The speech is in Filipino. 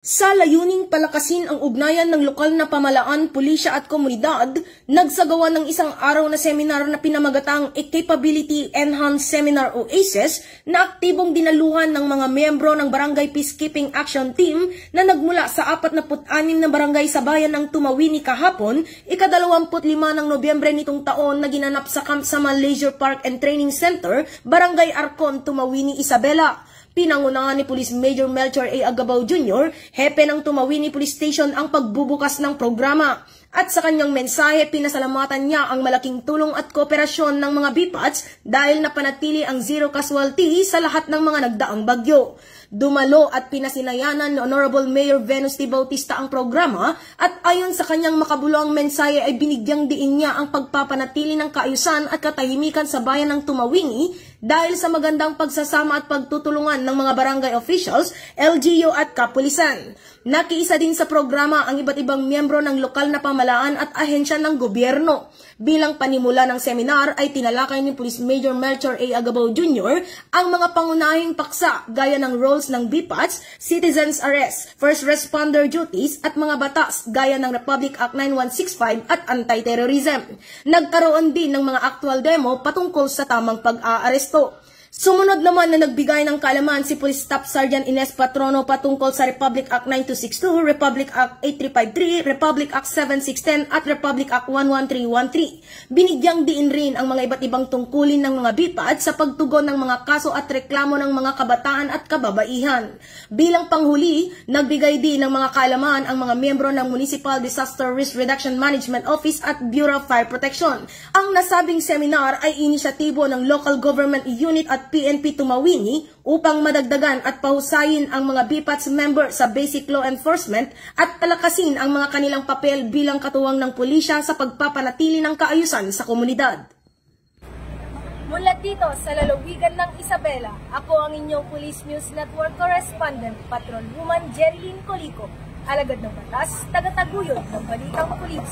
Sa layuning palakasin ang ugnayan ng lokal na pamahalaan, pulisya at komunidad, nagsagawa ng isang araw na seminar na pinamagatang A Capability Enhanced Seminar o ACES na aktibong dinaluhan ng mga miyembro ng Barangay Peacekeeping Action Team na nagmula sa 46 na barangay sa bayan ng Tumawini kahapon, ika-25 ng Nobyembre nitong taon na ginanap sa Camp Samal Leisure Park and Training Center, Barangay Arcon, Tumawini, Isabela. Pinangunahan ni Police Major Melchor A. Agabao Jr., hepe ng Tumawini Police Station ang pagbubukas ng programa. At sa kanyang mensahe, pinasalamatan niya ang malaking tulong at kooperasyon ng mga BPATs dahil napanatili ang zero casualty sa lahat ng mga nagdaang bagyo. Dumalo at pinasinayanan ni Honorable Mayor Venus T. Bautista ang programa at ayon sa kanyang makabuluhang mensahe ay binigyang diin niya ang pagpapanatili ng kaayusan at katahimikan sa bayan ng Tumawini dahil sa magandang pagsasama at pagtutulungan ng mga barangay officials, LGU at kapulisan. Nakiisa din sa programa ang iba't ibang miyembro ng lokal na pamahalaan at ahensya ng gobyerno. Bilang panimula ng seminar ay tinalakay ni Police Major Melchor A. Agabao Jr. ang mga pangunahing paksa gaya ng roles ng BPATs, citizens arrest, first responder duties at mga batas gaya ng Republic Act 9165 at anti-terrorism. Nagkaroon din ng mga actual demo patungkol sa tamang pag-aaresto. Sumunod naman na nagbigay ng kaalaman si Police Staff Sergeant Ines Patrono patungkol sa Republic Act 9262, Republic Act 8353, Republic Act 7610 at Republic Act 11313. Binigyang diin rin ang mga iba't ibang tungkulin ng mga BPAD sa pagtugon ng mga kaso at reklamo ng mga kabataan at kababaihan. Bilang panghuli, nagbigay din ng mga kaalaman ang mga miyembro ng Municipal Disaster Risk Reduction Management Office at Bureau of Fire Protection. Ang nasabing seminar ay inisyatibo ng Local Government Unit at PNP Tumawini upang madagdagan at pahusayin ang mga BPATs member sa basic law enforcement at palakasin ang mga kanilang papel bilang katuwang ng pulisya sa pagpapanatili ng kaayusan sa komunidad. Mula dito sa lalawigan ng Isabela, ako ang inyong Police News Network Correspondent, Patrolwoman Jerilyn Colico, alagad ng batas, tagataguyod ng balitang pulis.